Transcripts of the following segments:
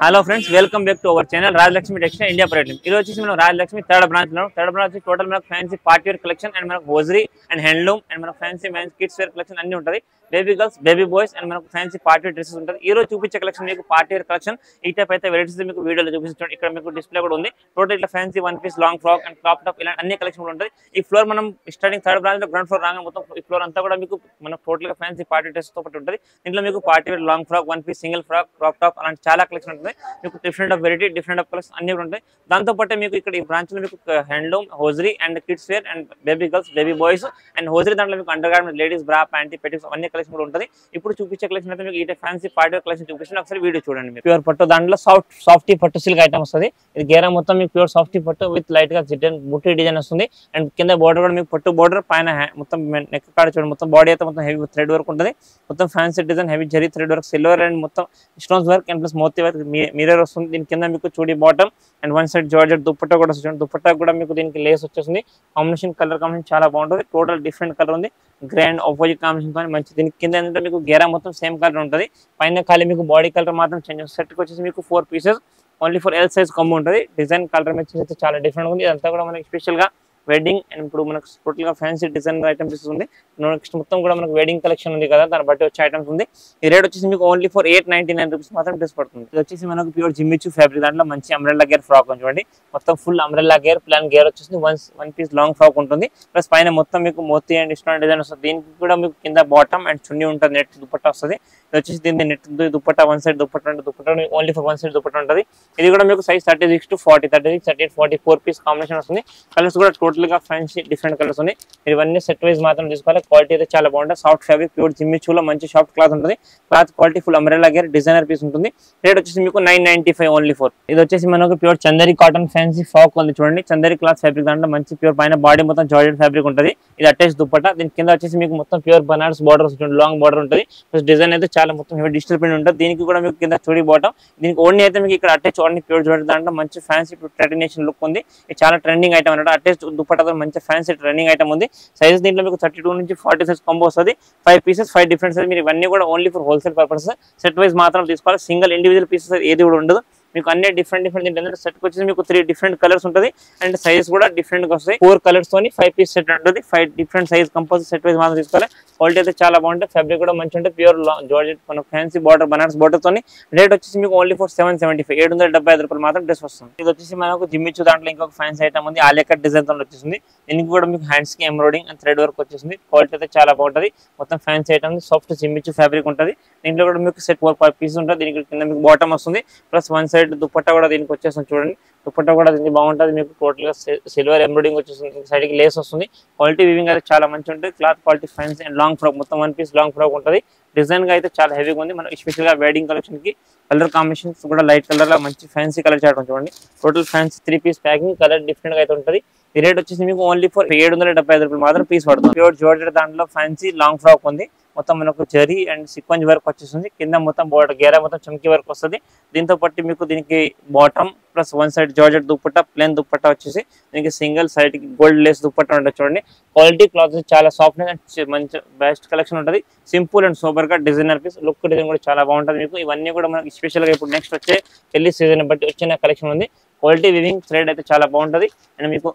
Hello friends, welcome back to our channel Rajlakshmi Textile India Private Limited. This is Rajlakshmi third branch total fancy party wear collection and hosiery and handloom and fancy men's kids wear collection anni untadi. Baby girls, baby boys and fancy party wear dresses untadi. Ee roju chupiche collection meeku party wear collection ee type aithe varieties meeku video lo chupistunnadu. Ikkada meeku display kuda undi. Total itla fancy one piece long frock and crop top ila anni collection kuda untadi. Ee floor manam starting third branch lo ground floor raanga mottham ee floor anta kuda meeku mana total ga fancy party dress tho patti untadi. Intlo meeku party wear long frock, one piece single frock, crop top alanti chaala collection untadi. మీకు different of variety different of colours అన్ని ఉంటాయి. దాంతో పాటు మీకు ఇక్కడ ఈ branch లో మీకు handloom, hosiery and kids wear and baby girls, baby boys and hosiery దాంట్లో మీకు under garment, ladies bra, panty, పెటిక్స్ అన్ని కలెక్షన్ కూడా ఉంటుంది. ఇప్పుడు చూపించే కలెక్షన్ అయితే మీకు ఈ ఫ్యాన్సీ పార్టీ కలెక్షన్ చూపిస్తాను. ఒకసారి వీడియో చూడండి. ప్యూర్ పట్టు దాంట్లో సాఫ్టీ పట్టు సిల్క్ ఐటమ్ వస్తుంది. ఇది గేరా మొత్తం మీకు ప్యూర్ సాఫ్టీ పట్టు విత్ లైట్ గా బుట్టి డిజైన్ వస్తుంది. అండ్ కింద బోర్డర్ కూడా మీకు పట్టు బోర్డర్, పైన మొత్తం నెక్ కాడ చూడండి మొత్తం బాడీ అయితే మొత్తం హెవీ థ్రెడ్ వర్క్ ఉంటుంది. మొత్తం fancy design, heavy zari thread work, silver and మొత్తం స్టోన్స్ వర్క్ అండ్ ప్లస్ మోతీ వర్క్ మిర్రర్ వస్తుంది. దీని కింద మీకు చూడి bottom and one side georgette dupatta కూడా వస్తుంది. దుపట్టా కూడా మీకు దీనికి లేస్ వచ్చేసింది. కాంబినేషన్ కలర్ కాంబినేషన్ చాలా బాగుంటుంది. టోటల్ డిఫరెంట్ కలర్ ఉంది. గ్రాండ్ ఆపోజిట్ కాంబినేషన్ తో మంచి. దీనికి కింద ఏంటంటే మీకు గేరా మొత్తం సేమ్ కలర్ ఉంటుంది. పైన ఖాళీ మీకు బాడీ కలర్ మాత్రం చేంజ్. సెట్ కి వచ్చేసి మీకు 4 pieces only for L size కమ్ము ఉంటుంది. డిజైన్ కలర్ మ్యాచింగ్ అయితే చాలా డిఫరెంట్ ఉంది. ఇదంతా కూడా మనకి స్పెషల్ గా వెడ్డింగ్ అండ్ ఇప్పుడు మనకు టోటల్ గా ఫ్యాన్సీ డిజైన్ ఐటమ్స్ ఉంది. నెక్స్ట్ మొత్తం కూడా మనకు వెడ్డింగ్ కలెక్షన్ ఉంది కదా, దాన్ని బట్టి వచ్చే ఐటమ్స్ ఉంది. ఈ రేట్ వచ్చేసి మీకు ఓన్లీ ఫర్ 899 రూపీస్ మాత్రం డ్రెస్ పడుతుంది. ఇది వచ్చేసి మనకు ప్యూర్ జిమ్మిచూ ఫ్యాబ్రిక్. దాంట్లో మంచి అంబ్రెల్లా గేర్ ఫ్రాక్ చూడండి. మొత్తం full umbrella gear, plan gear వచ్చేసి వన్ పీస్ లాంగ్ ఫ్రాక్ ఉంటుంది. ప్లస్ పైన మొత్తం మీకు మోతీ అండ్ ఇష్టం డిజైన్ వస్తుంది. దీనికి కూడా మీకు కింద బాటమ్ అండ్ చున్నీ ఉంటుంది. నెట్ దుపట్టా వస్తుంది. ఇది వచ్చేసి దీన్ని net dupatta, one side dupatta అంటే dupatta only for one side dupatta ఉంటుంది. ఇది కూడా మీకు సైజ్ 36 to 40, 36, 38, 40 4 పీస్ కాంబినేషన్ వస్తుంది. కలర్స్ కూడా టోటల్ గా ఫ్యాన్సీ డిఫరెంట్ కలర్స్ ఉన్నాయి. మీరు ఇవన్నీ సెట్ వైజ్ మాత్రం తీసుకోవాలి. క్వాలిటీ అయితే చాలా బాగుంటుంది. సాఫ్ట్ ఫ్యాబ్రిక్, ప్యూర్ జిమ్మిచూలో మంచి సాఫ్ట్ క్లాత్ ఉంటుంది. క్లాత్ క్వాలిటీ ఫుల్ అంబ్రెల్లా గేర్, డిజైనర్ పీస్ ఉంటుంది. రేట్ వచ్చేసి మీకు 995 ఓన్లీ ఫర్. ఇది వచ్చేసి మనకు pure Chanderi cotton fancy frock ఉంది చూడండి. చందేరి క్లాత్ ఫ్యాబ్రిక్ దాంట్లో మంచి ప్యూర్ పైన బాడీ మొత్తం జార్జెట్ ఫ్యాబ్రిక్ ఉంటుంది. ఇది అటాచ్ దుపట్టా. దీని కింద వచ్చేసి మీకు మొత్తం ప్యూర్ బనారస్ బార్డర్ ఉంటుంది. లాంగ్ బార్డర్ ఉంటుంది. ప్లస్ డిజైన్ అయితే చాలా మొత్తం హెవీ డిజిటల్ ప్రింట్ ఉంటుంది. దీనికి కూడా మీకు కింద చూడి బాటమ్. దీనికి ఓన్లీ అయితే మీకు ఇక్కడ అటాచ్ ఓన్లీ ప్యూర్ జార్జెట్ దాంట్లో మంచి ఫ్యాన్సీ ట్రెడినేషన్ లుక్ ఉంది. ఇది చాలా ట్రెండింగ్ ఐటమ్ అన్నమాట. అటాచ్ దుపట్టా మంచి ఫ్యాన్సీ ట్రెండింగ్ ఐటమ్ ఉంది. సైజ్ దీంట్లో మీకు 32 నుంచి 40 సైజ్ కాంబో వస్తుంది. 5 pieces 5 డిఫరెంట్ సైజ్. మీరు ఇవన్నీ కూడా only for wholesale purpose. Set wise మాత్రం తీసుకోవాలి. సింగిల్ ఇండివిజువల్ పీసెస్ ఏది కూడా ఉండదు. మీకు అన్ని డిఫరెంట్ ఏంటంటే సెట్ వచ్చేసి మీకు 3 డిఫరెంట్ కలర్స్ ఉంటుంది. అండ్ సైజ్ కూడా డిఫరెంట్ గా వస్తాయి. 4 కలర్స్ తోని 5 పీస్ సెట్ ఉంటుంది. 5 different size compulsory set wise మాత్రం తీసుకోవాలి. క్వాలిటీ అయితే చాలా బాగుంటుంది. ఫ్యాబ్రిక్ కూడా మంచి ఉంటుంది. ప్యూర్ జార్జెట్ మన ఫ్యాన్సీ బార్డర్, బనారస్ బార్డర్ తోని. రేట్ వచ్చేసి మీకు ఓన్లీ ఫర్ 775, 775 రూపాయలు మాత్రం డ్రెస్ వస్తుంది. ఇది వచ్చేసి మనకు జిమ్మిచూ దాంట్లో ఇంకొక ఫ్యాన్సీ ఐటమ్ ఉంది. ఆలియా కట్ డిజైన్ తో వచ్చేసింది. దీనికి కూడా మీకు హ్యాండ్స్ కి ఎంబ్రాయిడింగ్ అండ్ థ్రెడ్ వర్క్ వచ్చేసింది. క్వాలిటీ అయితే చాలా బాగుంటుంది. మొత్తం fancy item, soft Jimmy Choo fabric ఉంటుంది. దీంట్లో కూడా మీకు సెట్ 4 పీసెస్ ఉంటుంది. దీనికి కింద మీకు బాటమ్ వస్తుంది. ప్లస్ వన్ సైడ్ దుపట్టా కూడా దీనికి వచ్చేస్తుంది చూడండి. దుపట్టా కూడా దీనికి బాగుంటుంది. మీకు టోటల్ గా సిల్వర్ ఎంబ్రాయిడింగ్ వచ్చేస్తుంది. సైడ్ కి లేస్ వస్తుంది. క్వాలిటీ వివింగ్ అయితే చాలా మంచి ఉంటుంది. Cloth quality fancy and long frock మొత్తం 1 పీస్ లాంగ్ ఫ్రాక్ ఉంటుంది. డిజైన్ గా అయితే చాలా హెవీగా ఉంది. మనం ఎస్పెషల్ గా వెడ్డింగ్ కలెక్షన్ కి కలర్ కాంబినేషన్స్ కూడా లైట్ కలర్ లో మంచి ఫ్యాన్సీ కలర్ చాట్ చూడండి. Total fancy 3 piece packing. Colour different గా అయితే ఉంటుంది. ఈ రేట్ వచ్చేసి మీకు ఓన్లీ ఫర్ 775 రూపాయలు మాత్రం పీస్ పడుతుంది. ప్యూర్ జార్జెట్ దాంట్లో ఫ్యాన్సీ లాంగ్ ఫ్రాక్ ఉంది. మొత్తం మనకు జరీ అండ్ సిక్వెన్స్ వర్క్ వచ్చేస్తుంది. కింద మొత్తం బోర్డర్ గేరా మొత్తం చమ్కీ వర్క్ వస్తుంది. దీంతో పాటు మీకు దీనికి bottom plus one side georgette dupatta, plain dupatta వచ్చేసి దీనికి సింగిల్ సైడ్ కి గోల్డ్ లేస్ దుపట్టా ఉంటుంది చూడండి. క్వాలిటీ క్లాత్ చాలా సాఫ్ట్ అండ్ మంచి బెస్ట్ కలెక్షన్ ఉంటుంది. సింపుల్ అండ్ సూపర్ గా డిజైనర్ పీస్. లుక్ డిజైన్ కూడా చాలా బాగుంటుంది. మీకు ఇవన్నీ కూడా మనకి స్పెషల్ గా ఇప్పుడు నెక్స్ట్ వచ్చే పెళ్లి సీజన్ బట్టి వచ్చిన కలెక్షన్ ఉంది. క్వాలిటీ వివింగ్ థ్రెడ్ అయితే చాలా బాగుంటుంది. అండ్ మీకు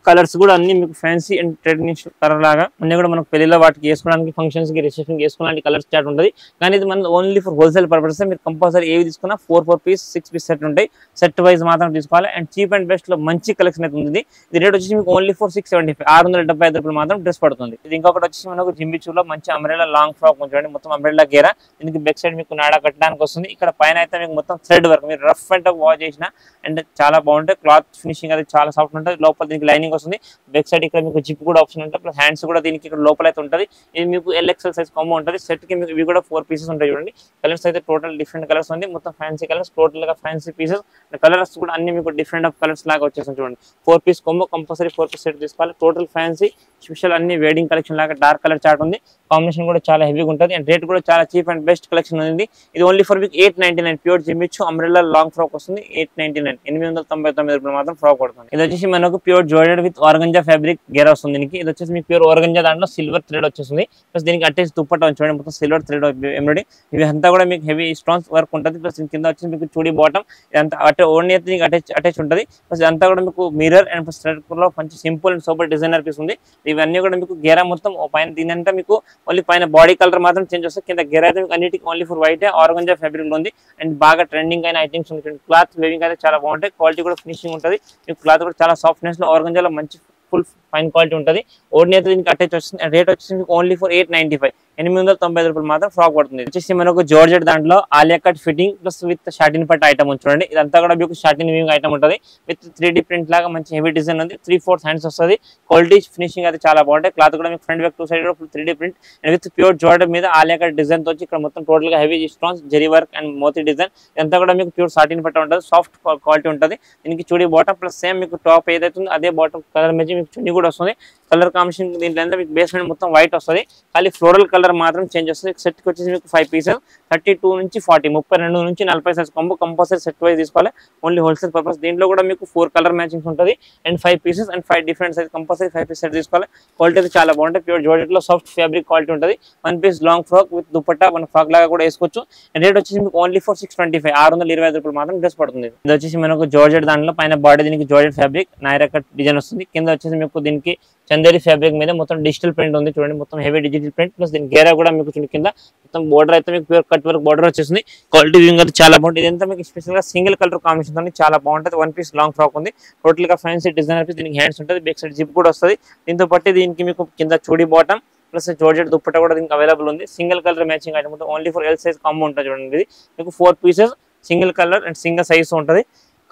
కలర్స్ కూడా అన్ని మీకు ఫ్యాన్సీ అండ్ ట్రెడిషనల్ కలర్ లాగా అన్ని కూడా మనకు పెళ్లిలో వాటికి వేసుకోవడానికి, ఫంక్షన్స్ కి, రిసెప్షన్ కి వేసుకోవడానికి కలర్ చార్ట్ ఉంటుంది. కానీ ఇది మన ఓన్లీ ఫర్ హోల్సేల్ పర్పస్. మీరు కంపల్సరీ ఏవి తీసుకున్నా 4 పీస్ 6 పీస్ సెట్ ఉంటాయి. సెట్ వైజ్ మాత్రం తీసుకోవాలి. అండ్ చీప్ అండ్ బెస్ట్ లో మంచి కలెక్షన్ అయితే ఉంది. ఇది రేట్ వచ్చేసి మీకు ఓన్లీ ఫర్ 675, 675 రూపాయలు మాత్రం డ్రెస్ పడుతుంది. ఇది ఇంకొకటి వచ్చేసి మనకు జిమ్మిచూలో మంచి అంబ్రెల్లా లాంగ్ ఫ్రాక్ చూడండి. మొత్తం అంబ్రెల్లా గేరా. దీనికి బ్యాక్ సైడ్ మీకు నాడా కట్టడానికి వస్తుంది. ఇక్కడ పైన అయితే మీకు మొత్తం థ్రెడ్ వర్క్. మీరు రఫ్ అండ్ టఫ్ వాష్ చేసిన అండ్ చాలా బాగుంటుంది. క్లాత్ ఫినిషింగ్ అయితే చాలా సాఫ్ట్ ఉంటుంది. లోపల దీనికి లైనింగ్ వస్తుంది. బ్యాక్ సైడ్ ఇక్కడ మీకు జిప్ కూడా ఆప్షన్ ఉంటుంది. ప్లస్ హ్యాండ్స్ కూడా దీనికి ఇక్కడ లోపల అయితే ఉంటుంది. ఇది మీకు LXL సైజ్ కాంబో ఉంటుంది. సెట్ కి మీకు ఇవి కూడా 4 పీసెస్ ఉంటాయి చూడండి. కలర్స్ అయితే టోటల్ డిఫరెంట్ కలర్స్ ఉంది. మొత్తం ఫ్యాన్సీ కలర్స్, టోటల్ గా ఫ్యాన్సీ పీసెస్. కలర్స్ కూడా అన్ని మీకు డిఫరెంట్ ఆఫ్ కలర్స్ లాగా వచ్చేసాయి చూడండి. 4 piece combo compulsory 4 piece set తీసుకోవాలి. టోటల్ ఫ్యాన్సీ స్పెషల్ అన్ని వెడ్డింగ్ కలెక్షన్ లాగా డార్క్ కలర్ చార్ట్ ఉంది. కాంబినేషన్ కూడా చాలా హెవీగా ఉంటుంది. అండ్ రేట్ కూడా చాలా చీప్ అండ్ బెస్ట్ కలెక్షన్ ఉంది. ఇది ఓన్లీ ఫర్ మీకు 899 pure Jimmy Choo umbrella long frock వస్తుంది. 899, 899 రూపాయలు మాత్రం ఫ్రాక్ పడుతుంది. ఇది వచ్చేసి మనకు pure georgette with organza fabric గేరా వస్తుంది దీనికి. ఇది వచ్చేసి మీకు ప్యూర్ ఆర్గంజా దాంట్లో సిల్వర్ థ్రెడ్ వచ్చేస్తుంది. ప్లస్ దీనికి అటాచ్ దుప్పట్టా చూడండి మొత్తం సిల్వర్ థ్రెడ్ ఎంబ్రాయిడరీ. ఇవి అంతా కూడా మీకు హెవీ స్టోన్స్ వర్క్ ఉంటుంది. ప్లస్ కింద వచ్చేసి మీకు చూడి బాటమ్ ఇదంతా అటు ఓన్లీ అయితే మీకు అటాచ్ ఉంటుంది. ప్లస్ ఇదంతా కూడా మీకు మిర్రర్ అండ్ ప్లస్ థ్రెడ్ లో మంచి simple and super designer piece ఉంది. ఇవన్నీ కూడా మీకు గేరా మొత్తం పైన దీనంతా మీకు ఓన్లీ పైన బాడీ కలర్ మాత్రం చేంజ్ వస్తుంది. కింద గేరా అయితే మీకు అన్నిటికీ only for white organza fabric లో ఉంది. అండ్ బాగా ట్రెండింగ్ అయిన ఐటమ్స్ ఉంది. క్లాత్ వేవింగ్ అయితే చాలా బాగుంటాయి. క్వాలిటీ కూడా ఫినిషింగ్ ఉంటుంది. మీకు క్లాత్ కూడా చాలా సాఫ్ట్నెస్ లో ఆర్గంజాలో మంచి ఫుల్ ఫైన్ క్వాలిటీ ఉంటుంది. ఓన్లీ అయితే దీనికి అటాచ్ వస్తుంది. రేట్ వచ్చేసి మీకు ఓన్లీ ఫర్ 895 895 రూపాయలు మాత్రం ఫ్రాక్ పడుతుంది. వచ్చేసి మనకు జార్జెట్ దాంట్లో Alia cut fitting plus with satin పట్ట ఐటమ్ చూడండి. ఇదంతా కూడా మీకు షాటిన్ వీవింగ్ ఐటమ్ ఉంటుంది. విత్ 3D ప్రింట్ లాగా మంచి హెవీ డిజైన్ ఉంది. 3/4 హ్యాండ్స్ వస్తుంది. క్వాలిటీ ఫినిషింగ్ అయితే చాలా బాగుంటాయి. క్లాత్ కూడా మీకు ఫ్రంట్ బ్యాక్ 2 సైడ్ కూడా 3D print and with pure georgette మీద ఆలియా కట్ డిజైన్ తో వచ్చి ఇక్కడ మొత్తం టోటల్ గా heavy stones zari work and మోతీ డిజైన్. ఇదంతా కూడా మీకు ప్యూర్ షాటిన్ పట్ట ఉంటుంది. సాఫ్ట్ క్వాలిటీ ఉంటుంది. దీనికి చూడి బాటమ్ ప్లస్ సేమ్ మీకు టాప్ ఏదైతే ఉందో అదే బాటమ్ కలర్ మీద మీకు చున్నీ కూడా వస్తుంది. కలర్ కాంబినేషన్ దీంట్లో మీకు బేస్మెంట్ మొత్తం వైట్ వస్తుంది. ఖాళీ ఫ్లోరల్ కలర్ మాత్రం చేంజ్ వస్తుంది. సెట్ కి వచ్చేసి మీకు 5 పీసెస్ 32 నుంచి 40 32 నుంచి 40 size combo compulsory set wise తీసుకోవాలి. Only wholesale purpose. దీంట్లో కూడా మీకు 4 కలర్ మ్యాచింగ్స్ ఉంటుంది. And 5 pieces and 5 different size compulsory 5 piece set తీసుకోవాలి. క్వాలిటీ అయితే చాలా బాగుంటుంది. ప్యూర్ జార్జెట్ లో సాఫ్ట్ ఫ్యాబ్రిక్ క్వాలిటీ ఉంటుంది. 1 piece long frock with dupatta మన ఫ్రాక్ లాగా కూడా వేసుకోవచ్చు. అండ్ రేట్ వచ్చేసి మీకు ఓన్లీ ఫర్ 625 625 రూపాయలు మాత్రం డ్రెస్ పడుతుంది. ఇది వచ్చేసి మనకు జార్జెట్ దాంట్లో పైన బాడీ దీనికి georgette fabric Naira cut design వస్తుంది. కింద వచ్చేసి మీకు దీనికి చందేరి ఫ్యాబ్రిక్ మీద మొత్తం డిజిటల్ ప్రింట్ ఉంది చూడండి. మొత్తం హెవీ డిజిటల్ ప్రింట్ ప్లస్ దీని గేరా కూడా మీకు చూడండి. కింద మొత్తం బోర్డర్ అయితే మీకు ప్యూర్ కట్ వర్క్ బోర్డర్ వచ్చేసింది. క్వాలిటీ వింగ్ అయితే చాలా బాగుంటుంది. ఇదంతా మీకు స్పెషల్ గా సింగిల్ కలర్ కాంబినేషన్ తో చాలా బాగుంటుంది. 1 పీస్ లాంగ్ ఫ్రాక్ ఉంది. టోటల్ గా ఫ్యాన్సీ డిజైనర్ పీస్. దీనికి హ్యాండ్స్ ఉంటుంది. బ్యాక్ సైడ్ జిప్ కూడా వస్తుంది. దీంతో పాటు దీనికి మీకు కింద చూడి బాటమ్ ప్లస్ జార్జెట్ దుప్పట్టా కూడా దీనికి అవైలబుల్ ఉంది. సింగిల్ కలర్ మ్యాచింగ్ ఐటమ్ ఉంటుంది. Only for L size combo ఉంటుంది చూడండి. ఇది మీకు 4 pieces single colour and single size ఉంటుంది.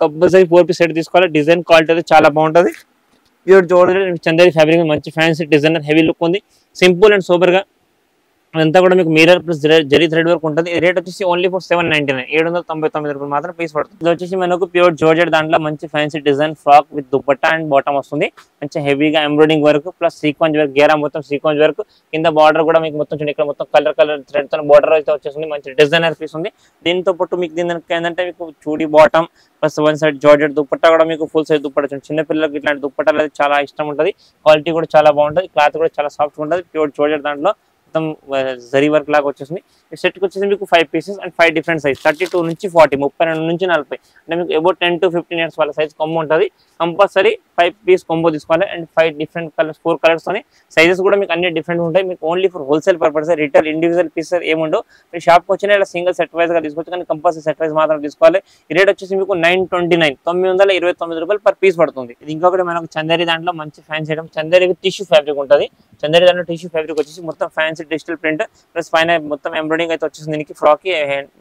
కంపల్సరీ 4 పీస్ సెట్ తీసుకోవాలి. డిజైన్ క్వాలిటీ అయితే చాలా బాగుంటుంది. ప్యూర్ జార్జెట్ చందేరి ఫ్యాబ్రిక్ మంచి ఫ్యాన్సీ డిజైనర్ హెవీ లుక్ ఉంది. సింపుల్ అండ్ సూపర్ గా అంతా కూడా మీకు mirror plus zari thread work ఉంటుంది. రేట్ వచ్చేసి ఓన్లీ ఫర్ 799 799 రూపాయలు మాత్రం పీస్ పడుతుంది. ఇది వచ్చేసి మనకు ప్యూర్ జార్జెట్ దాంట్లో మంచి fancy design frock with dupatta and bottom వస్తుంది. మంచి హెవీగా embroidering work plus sequence work గేరా మొత్తం సీక్వెన్స్ వర్క్. కింద బార్డర్ కూడా మీకు మొత్తం చూడండి. ఇక్కడ మొత్తం కలర్ థ్రెడ్ తో బార్డర్ అయితే వచ్చేస్తుంది. మంచి డిజైనర్ పీస్ ఉంది. దీంతో పాటు మీకు దీనికి ఏంటంటే మీకు చూడి bottom plus 1 side georgette dupatta కూడా మీకు ఫుల్ సైజ్ దుపట్టా చూడండి. చిన్న పిల్లలకి ఇట్లాంటి దుపట్టాలు అయితే చాలా ఇష్టం ఉంటుంది. క్వాలిటీ కూడా చాలా బాగుంటుంది. క్లాత్ కూడా చాలా సాఫ్ట్ ఉంటుంది. ప్యూర్ జార్జెట్ దాంట్లో మొత్తం జరీ వర్క్ లాగా వచ్చేసింది. ఈ సెట్ కి వచ్చేసి మీకు 5 పీసెస్ అండ్ 5 డిఫరెంట్ సైజ్ 32 నుంచి 40 32 నుంచి 40 అంటే మీకు అబౌట్ 10 to 15 ఇయర్స్ వాళ్ళ సైజ్ కొమ్ము ఉంటుంది. కంపల్సరీ 5 పీస్ కొంబో తీసుకోవాలి. అండ్ 5 డిఫరెంట్ కలర్స్ 4 కలర్స్ తోని సైజెస్ కూడా మీకు అన్ని డిఫరెంట్ ఉంటాయి. మీకు only for wholesale purpose. Retail individual pieces ఏముండవు. మీరు షాప్కి వచ్చినా ఇలా సింగిల్ సెట్ వైజ్ గా తీసుకోవచ్చు. కానీ కంపల్సరీ సెట్ వైజ్ మాత్రం తీసుకోవాలి. ఈ రేట్ వచ్చేసి మీకు 929 929 రూపాయలు పర్ పీస్ పడుతుంది. ఇది ఇంకొకటి మనకు చందేరి దాంట్లో మంచి fancy item. Chanderi with tissue fabric ఉంటుంది. చందేరి దాంట్లో టిష్యూ ఫ్యాబ్రిక్ వచ్చేసి మొత్తం ఫ్యాన్సీ డిజిటల్ ప్రింట్ ప్లస్ పైన మొత్తం ఎంబ్రాయిడింగ్ అయితే వచ్చేసింది. దీనికి ఫ్రాక్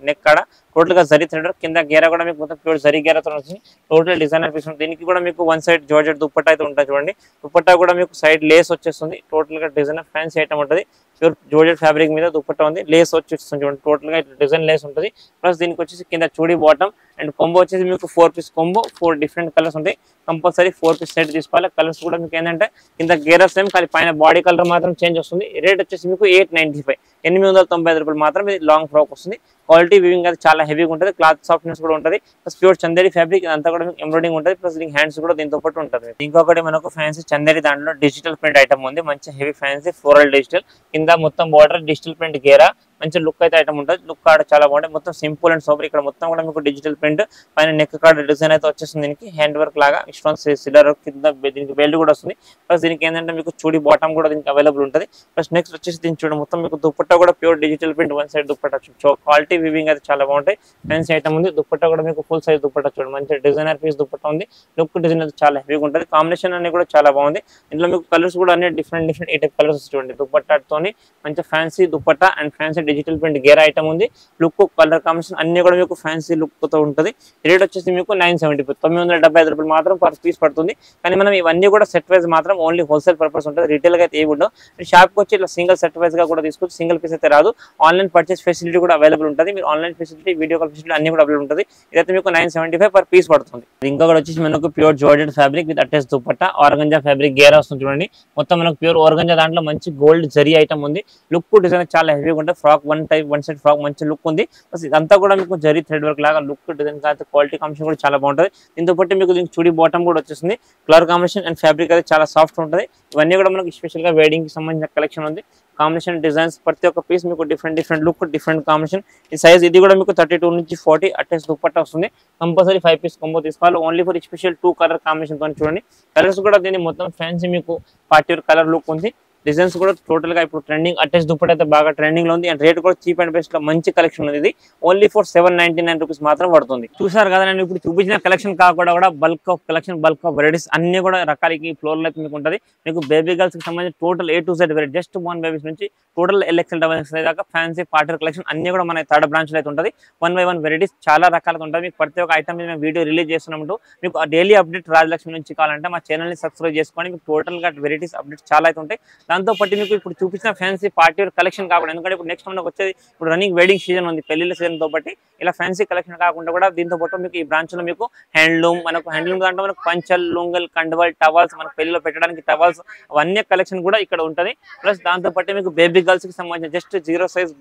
నెక్ కాడ టోటల్ గా జరీ థ్రెడ్ కింద గేరా కూడా మీకు మొత్తం ప్యూర్ జరీ గేరాతో వచ్చింది. Total designer piece. దీనికి కూడా మీకు 1 సైడ్ జార్జెట్ దుపట్టా అయితే ఉంటుంది చూడండి. దుపట్టా కూడా మీకు సైడ్ లేస్ వచ్చేస్తుంది. టోటల్ గా డిజైనర్ ఫ్యాన్సీ ఐటమ్ ఉంటుంది. ప్యూర్ జార్జెట్ ఫ్యాబ్రిక్ మీద దుపట్టా ఉంది. లేస్ వచ్చేస్తుంది చూడండి. టోటల్ గా డిజైన్ లేస్ ఉంటుంది. ప్లస్ దీనికి వచ్చేసి కింద చూడి బాటమ్ అండ్ కొంబో వచ్చేసి మీకు 4 పీస్ కొంబో 4 డిఫరెంట్ కలర్స్ ఉంటాయి. కంపల్సరీ 4 పీస్ సెట్ తీసుకోవాలి. కలర్స్ కూడా మీకు ఏంటంటే కింద గేరా సేమ్ కానీ పైన బాడీ కలర్ మాత్రం చేంజ్ వస్తుంది. రేట్ వచ్చేసి మీకు 895 895 రూపాయలు మాత్రం ఇది లాంగ్ ఫ్రాక్ వస్తుంది. క్వాలిటీ వివింగ్ అయితే చాలా హెవీగా ఉంటుంది. క్లాత్ సాఫ్ట్నెస్ కూడా ఉంటుంది. ప్లస్ ప్యూర్ చందేరి ఫ్యాబ్రిక్ అంతా కూడా మీకు ఎంబ్రాయిడింగ్ ఉంటుంది. ప్లస్ దీనికి హ్యాండ్స్ కూడా దీంతో పాటు ఉంటుంది. ఇంకొకటి మనకు ఫ్యాన్సీ చందేరి దాంట్లో డిజిటల్ ప్రింట్ ఐటమ్ ఉంది. మంచి హెవీ ఫ్యాన్సీ ఫ్లోరల్ డిజిటల్ కింద మొత్తం బార్డర్ డిజిటల్ ప్రింట్ గేరా మంచి లుక్ అయితే ఐటమ్ ఉంటుంది. లుక్ కాడ చాలా బాగుంటుంది. మొత్తం సింపుల్ అండ్ సూపర్. ఇక్కడ మొత్తం కూడా మీకు డిజిటల్ ప్రింట్ పైన నెక్ కాడ డిజైన్ అయితే వచ్చేస్తుంది. దీనికి హ్యాండ్ వర్క్ లాగా స్టోన్స్ సిల్వర్ వర్క్ కింద దీనికి బెల్ట్ కూడా వస్తుంది. ప్లస్ దీనికి ఏంటంటే మీకు చూడి బాటమ్ కూడా దీనికి అవైలబుల్ ఉంటుంది. ప్లస్ నెక్స్ట్ వచ్చేసి దీనికి చూడండి మొత్తం మీకు దుపట్టా కూడా pure digital print 1 side dupatta quality weaving అయితే చాలా బాగుంటాయి. ఫ్యాన్సీ ఐటమ్ ఉంది. దుపట్టా కూడా మీకు ఫుల్ సైజ్ దుపట్టా చూడండి. మంచి డిజైనర్ పీస్ దుపట్టా ఉంది. లుక్ డిజైన్ అయితే చాలా హెవీగా ఉంటుంది. కాంబినేషన్ అన్ని కూడా చాలా బాగుంది. ఇందులో మీకు కలర్స్ కూడా అన్ని డిఫరెంట్ ఈ టైప్ కలర్స్ చూడండి. దుపట్టాతోని మంచి fancy dupatta and fancy digital print గేరా ఐటమ్ ఉంది. లుక్ కలర్ కాంబినేషన్ అన్ని కూడా మీకు ఫ్యాన్సీ లుక్ తో ఉంటుంది. రేట్ వచ్చేసి మీకు 975 975 రూపాయలు మాత్రం పర్ పీస్ పడుతుంది. కానీ మనం ఇవన్నీ కూడా సెట్ వైజ్ మాత్రం ఓన్లీ హోల్సేల్ పర్పస్ ఉంటుంది. రిటైల్ గా అయితే ఏ ఉండవు. షాప్కి వచ్చి ఇట్లా సింగిల్ సెట్ వైజ్ గా కూడా తీసుకోవచ్చు. సింగిల్ పీస్ అయితే రాదు. ఆన్లైన్ పర్చేస్ ఫెసిలిటీ కూడా అవైలబుల్ ఉంటుంది. మీరు online facility video call facility అన్ని కూడా అవైలబుల్ ఉంటుంది. ఇదైతే మీకు 975 పర్ పీస్ పడుతుంది. ఇంకొకటి వచ్చేసి మనకు pure georgette fabric with attach dupatta organza fabric గేరా వస్తుంది చూడండి. మొత్తం మనకు ప్యూర్ ఆర్గంజా దాంట్లో మంచి గోల్డ్ జరీ ఐటమ్ ఉంది. లుక్ డిజైన్ చాలా హెవీగా ఉంటుంది. Frock frock one side frock మంచి లుక్ ఉంది. ప్లస్ ఇదంతా కూడా మీకు జరీ థ్రెడ్ వర్క్ లాగా లుక్ డిజైన్ కాదు, క్వాలిటీ కాంబినేషన్ కూడా చాలా బాగుంటుంది. దీంతో పాటు మీకు దీనికి చుడి బాటమ్ కూడా వచ్చేస్తుంది. కలర్ కాంబినేషన్ అండ్ ఫ్యాబ్రిక్ అయితే చాలా సాఫ్ట్ ఉంటుంది. ఇవన్నీ కూడా మనకి స్పెషల్ గా వెడ్డింగ్ కి సంబంధించిన కలెక్షన్ ఉంది. కాంబినేషన్ డిజైన్స్ ప్రతి ఒక్క పీస్ మీకు డిఫరెంట్ లుక్, డిఫరెంట్ కాంబినేషన్. ఈ సైజ్ ఇది కూడా మీకు 32 నుంచి 40 అటాచ్ దుపట్టా వస్తుంది. కంపల్సరీ 5 పీస్ కాంబో తీసుకోవాలి. Only for special 2 colour combination తో చూడండి. కలర్స్ కూడా దీన్ని మొత్తం ఫ్యాన్సీ మీకు పార్టీ వేర్ కలర్ లుక్ ఉంది. డిజైన్స్ కూడా టోటల్ గా ఇప్పుడు ట్రెండింగ్ అటాచ్ దుపట్టా అయితే బాగా ట్రెండింగ్ లో ఉంది. అండ్ రేట్ కూడా చీప్ అండ్ బెస్ట్ లో మంచి కలెక్షన్ ఉంది. ఇది ఓన్లీ ఫర్ 799 రూపీస్ మాత్రం పడుతుంది. చూసారు కదా, నేను ఇప్పుడు చూపించిన కలెక్షన్ కాకుండా కూడా bulk of collection, bulk of varieties అన్ని కూడా రకాలకి ఫ్లోర్ అయితే మీకు ఉంటుంది. మీకు బేబీ గర్ల్స్ కి సంబంధించి total A to Z variety, just 1 babies నుంచి టోటల్ LXL XXL దాకా ఫ్యాన్సీ పార్టీ కలెక్షన్ అన్ని కూడా మన థర్డ్ బ్రాంచ్ లో అయితే ఉంటుంది. 1 by 1 వెరైటీస్ చాలా రకాలుగా ఉంటుంది. మీకు ప్రతి ఒక్క ఐటమ్ మేము వీడియో రిలీజ్ చేస్తున్నాము. మీకు డైలీ అప్డేట్ రాజలక్ష్మి నుంచి కావాలంటే మా ఛానల్ ని సబ్స్క్రైబ్ చేసుకోండి. మీకు టోటల్ గా వెరైటీస్ అప్డేట్స్ చాలా అయితే ఉంటాయి. దాంతో పాటు మీకు ఇప్పుడు చూపించిన ఫ్యాన్సీ పార్టీ వేర్ కలెక్షన్ కాకుండా, ఎందుకంటే ఇప్పుడు నెక్స్ట్ మనకు వచ్చేది ఇప్పుడు రన్నింగ్ వెడ్డింగ్ సీజన్ ఉంది, పెళ్లిళ్ళ సీజన్ తో పాటు ఇలా ఫ్యాన్సీ కలెక్షన్ కాకుండా కూడా దీంతో పాటు మీకు ఈ బ్రాంచ్ లో మీకు హ్యాండ్లూమ్, హ్యాండ్లూమ్ దాంట్లో మనకు పంచల్, లుంగల్, కండవల్, టవల్స్, మనకు పెళ్లిలో పెట్టడానికి టవల్స్ అవన్నీ కలెక్షన్ కూడా ఇక్కడ ఉంటుంది. ప్లస్ దాంతో పాటు మీకు బేబీ గర్ల్స్ కి సంబంధించిన జస్ట్ 0 సైజ్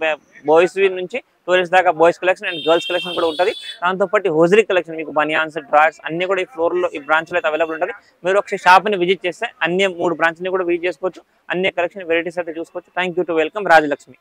బాయ్స్ నుంచి 12 దాకా boys collection and girls collection కూడా ఉంటుంది. దాంతో పాటు హోజరీ కలెక్షన్ మీకు బనియాన్స్, డ్రాయర్స్ అన్ని కూడా ఈ ఫ్లోర్ లో ఈ బ్రాంచ్ లో అయితే అవైలబుల్ ఉంటుంది. మీరు ఒకసారి షాప్ ని విజిట్ చేస్తే అన్ని 3 బ్రాంచ్ ని కూడా విజిట్ చేసుకోవచ్చు. అన్ని కలెక్షన్ వెరైటీస్ అయితే చూసుకోవచ్చు. Thank you to welcome Rajalakshmi.